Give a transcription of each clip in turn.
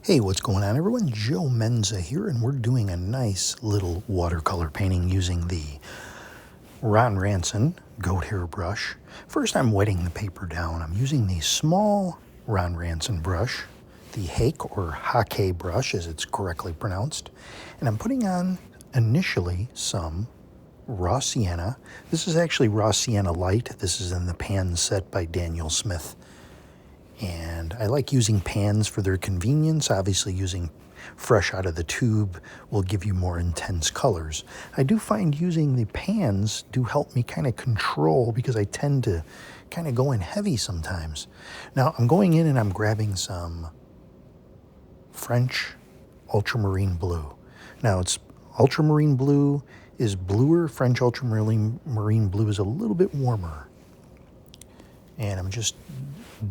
Hey, what's going on everyone? Joe Menza here, and we're doing a nice little watercolor painting using the Ron Ranson goat hair brush. First, I'm wetting the paper down. I'm using the small Ron Ranson brush, the Hake or Hake brush as it's correctly pronounced, and I'm putting on initially some raw sienna. This is actually raw sienna light. This is in the pan set by Daniel Smith. And I like using pans for their convenience. Obviously, using fresh out of the tube will give you more intense colors. I do find using the pans do help me kind of control because I tend to kind of go in heavy sometimes. Now, I'm going in and I'm grabbing some French ultramarine blue. Now, it's ultramarine blue is bluer. French ultramarine blue is a little bit warmer. And I'm just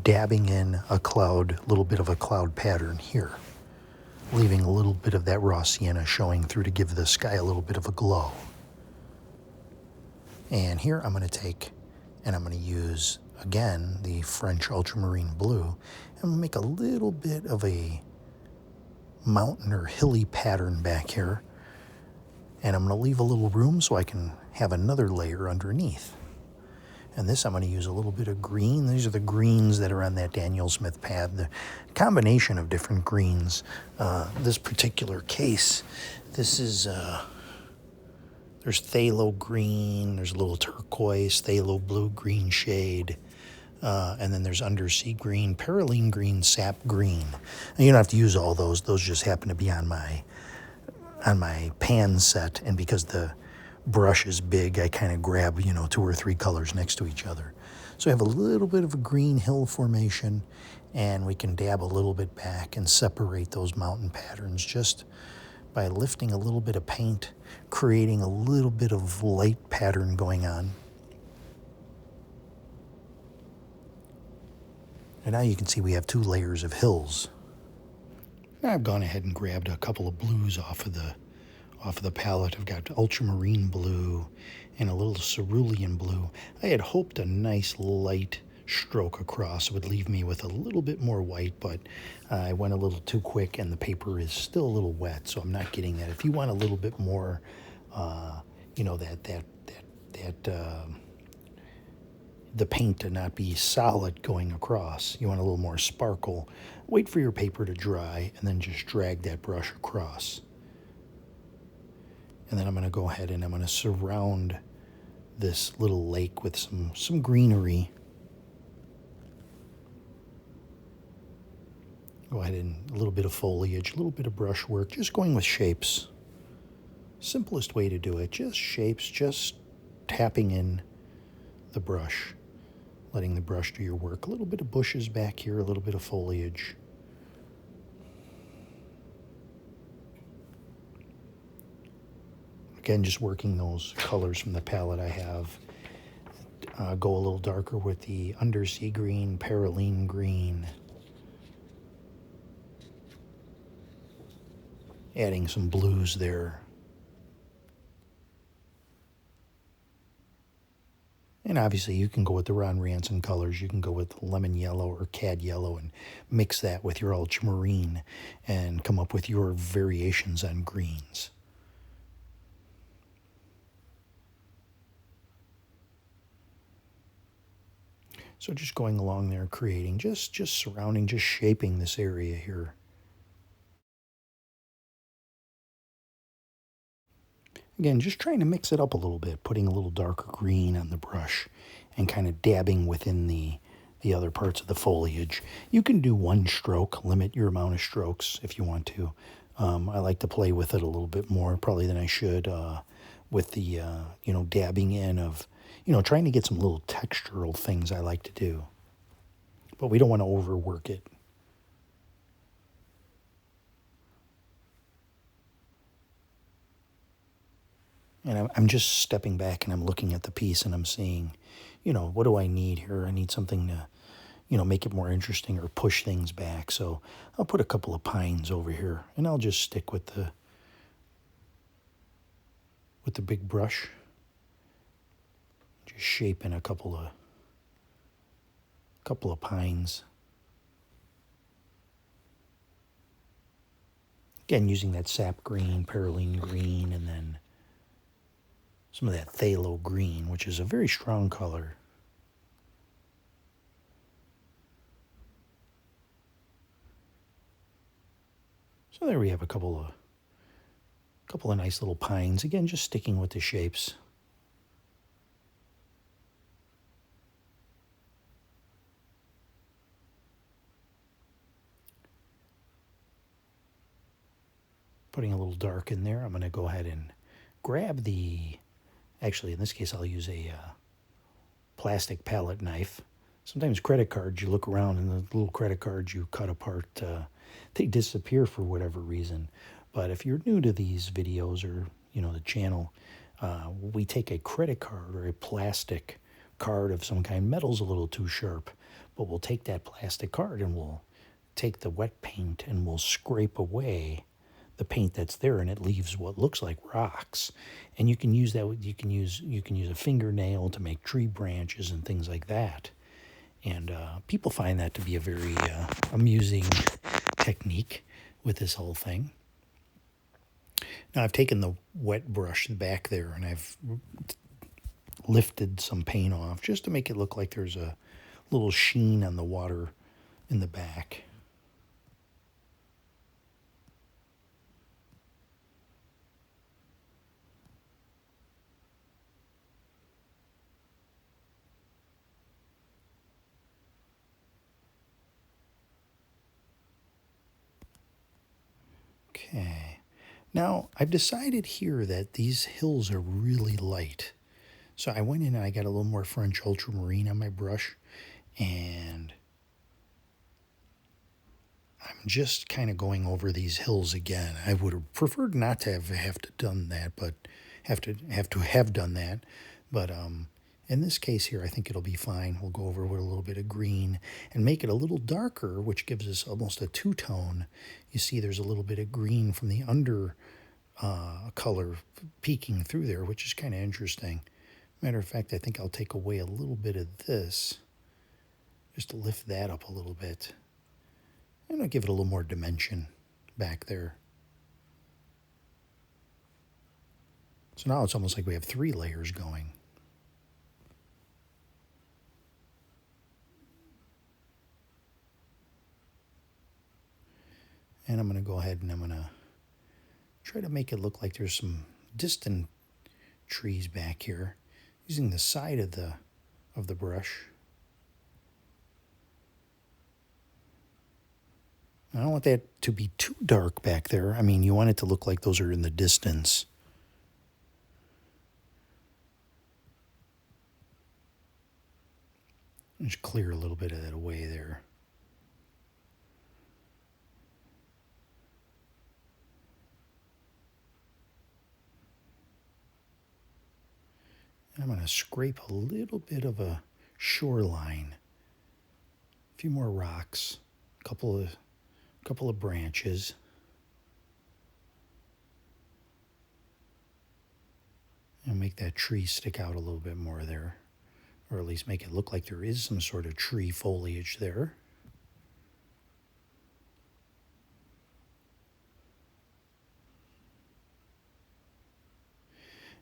dabbing in a little bit of a cloud pattern here, leaving a little bit of that raw sienna showing through to give the sky a little bit of a glow. And here I'm going to take and I'm going to use again the French ultramarine blue and make a little bit of a mountain or hilly pattern back here. And I'm going to leave a little room so I can have another layer underneath. And this I'm going to use a little bit of green. These are the greens that are on that Daniel Smith pad. The combination of different greens. This particular case, this is, there's phthalo green, there's a little turquoise, phthalo blue-green shade, and then there's undersea green, perylene green, sap green. And you don't have to use all those. Those just happen to be on my pan set, and because the brush is big, I kind of grab, 2 or 3 colors next to each other. So I have a little bit of a green hill formation, and we can dab a little bit back and separate those mountain patterns just by lifting a little bit of paint, creating a little bit of light pattern going on. And now you can see we have 2 layers of hills. I've gone ahead and grabbed a couple of blues off of the palette. I've got ultramarine blue and a little cerulean blue. I had hoped a nice light stroke across would leave me with a little bit more white, but I went a little too quick and the paper is still a little wet, so I'm not getting that. If you want a little bit more, the paint to not be solid going across, you want a little more sparkle, wait for your paper to dry and then just drag that brush across. And then I'm going to go ahead and I'm going to surround this little lake with some greenery. Go ahead and a little bit of foliage, a little bit of brushwork, just going with shapes. Simplest way to do it, just shapes, just tapping in the brush, letting the brush do your work. A little bit of bushes back here, a little bit of foliage. Again, just working those colors from the palette I have. Go a little darker with the undersea green, perylene green. Adding some blues there. And obviously you can go with the Ron Ranson colors. You can go with lemon yellow or cad yellow and mix that with your ultramarine and come up with your variations on greens. So just going along there, creating, just surrounding, just shaping this area here. Again, just trying to mix it up a little bit, putting a little darker green on the brush and kind of dabbing within the other parts of the foliage. You can do 1 stroke, limit your amount of strokes if you want to. I like to play with it a little bit more probably than I should with the, dabbing in of, trying to get some little textural things I like to do. But we don't want to overwork it. And I'm just stepping back and I'm looking at the piece and I'm seeing, what do I need here? I need something to, make it more interesting or push things back. So I'll put a couple of pines over here and I'll just stick with the big brush. Just shaping a couple of pines. Again, using that sap green, perylene green, and then some of that phthalo green, which is a very strong color. So there we have a couple of nice little pines. Again, just sticking with the shapes. Putting a little dark in there, I'm going to go ahead and grab the, actually in this case I'll use a plastic palette knife. Sometimes credit cards, you look around and the little credit cards you cut apart, they disappear for whatever reason. But if you're new to these videos or, the channel, we take a credit card or a plastic card of some kind. Metal's a little too sharp, but we'll take that plastic card and we'll take the wet paint and we'll scrape away the paint that's there, and it leaves what looks like rocks. And you can use that. You can use a fingernail to make tree branches and things like that. And people find that to be a very amusing technique with this whole thing. Now I've taken the wet brush back there and I've lifted some paint off just to make it look like there's a little sheen on the water in the back. Okay, now I've decided here that these hills are really light. So I went in and I got a little more French ultramarine on my brush, and I'm just kind of going over these hills again. I would have preferred not to have to done that, but have done that. But in this case here, I think it'll be fine. We'll go over with a little bit of green and make it a little darker, which gives us almost a two-tone. You see there's a little bit of green from the under color peeking through there, which is kind of interesting. Matter of fact, I think I'll take away a little bit of this just to lift that up a little bit. And I'll give it a little more dimension back there. So now it's almost like we have 3 layers going. And I'm going to go ahead and I'm going to try to make it look like there's some distant trees back here, using the side of the brush. I don't want that to be too dark back there. I mean, you want it to look like those are in the distance. Just clear a little bit of that away there. And I'm going to scrape a little bit of a shoreline. A few more rocks, a couple of branches. And make that tree stick out a little bit more there. Or at least make it look like there is some sort of tree foliage there.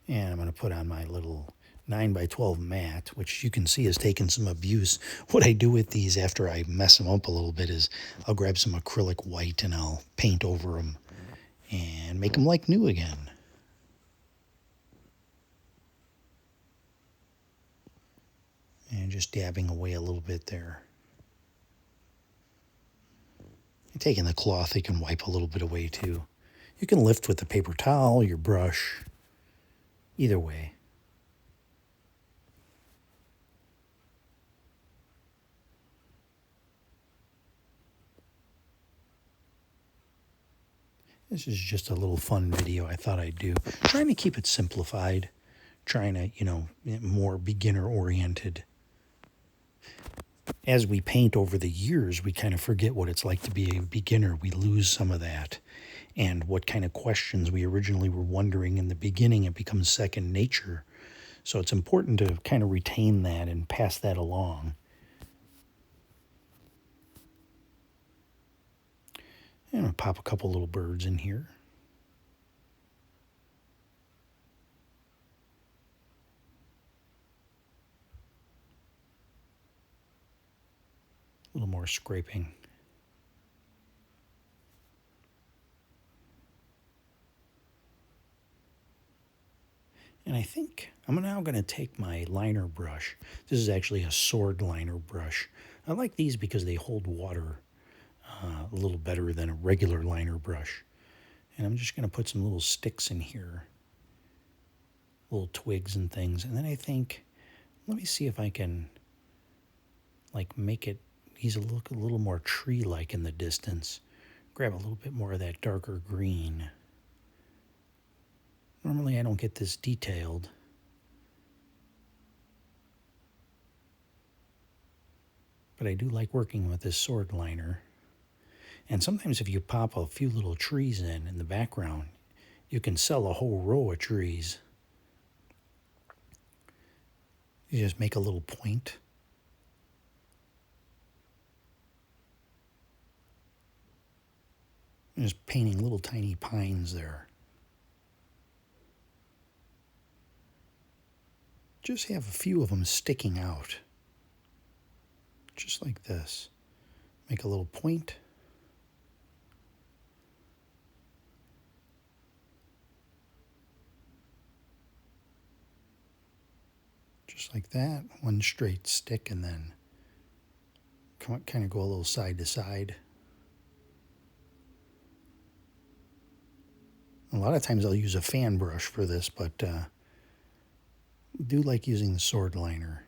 And I'm going to put on my little 9x12 mat, which you can see has taken some abuse. What I do with these after I mess them up a little bit is I'll grab some acrylic white and I'll paint over them and make them like new again. And just dabbing away a little bit there. And taking the cloth, you can wipe a little bit away too. You can lift with the paper towel, your brush, either way. This is just a little fun video I thought I'd do. Trying to keep it simplified. Trying to, more beginner-oriented. As we paint over the years, we kind of forget what it's like to be a beginner. We lose some of that. And what kind of questions we originally were wondering in the beginning, it becomes second nature. So it's important to kind of retain that and pass that along. And I'll pop a couple little birds in here. A little more scraping. And I think I'm now going to take my liner brush. This is actually a sword liner brush. I like these because they hold water a little better than a regular liner brush. And I'm just going to put some little sticks in here, little twigs and things. And then I think, let me see if I can like make it, these look a little more tree-like in the distance. Grab a little bit more of that darker green. Normally I don't get this detailed. But I do like working with this sword liner. And sometimes if you pop a few little trees in the background, you can sell a whole row of trees. You just make a little point. And just painting little tiny pines there. Just have a few of them sticking out. Just like this. Make a little point. Just like that. One straight stick and then kind of go a little side to side. A lot of times I'll use a fan brush for this, but I do like using the sword liner.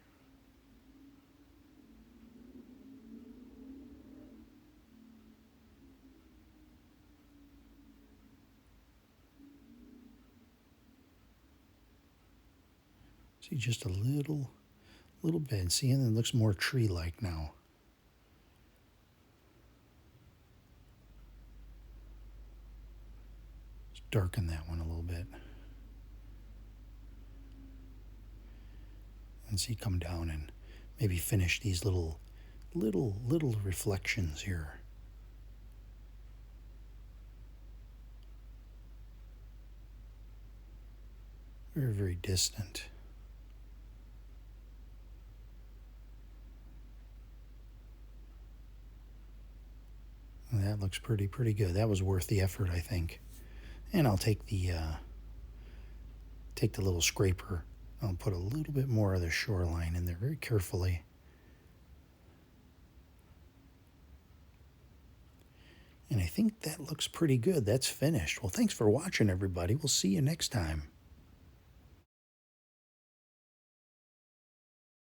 See, just a little bit. See, and it looks more tree-like now. Let's darken that one a little bit. And see, come down and maybe finish these little reflections here. Very, very distant. And that looks pretty good. That was worth the effort, I think. And I'll take the little scraper. I'll put a little bit more of the shoreline in there very carefully. And I think that looks pretty good. That's finished. Well, thanks for watching, everybody. We'll see you next time.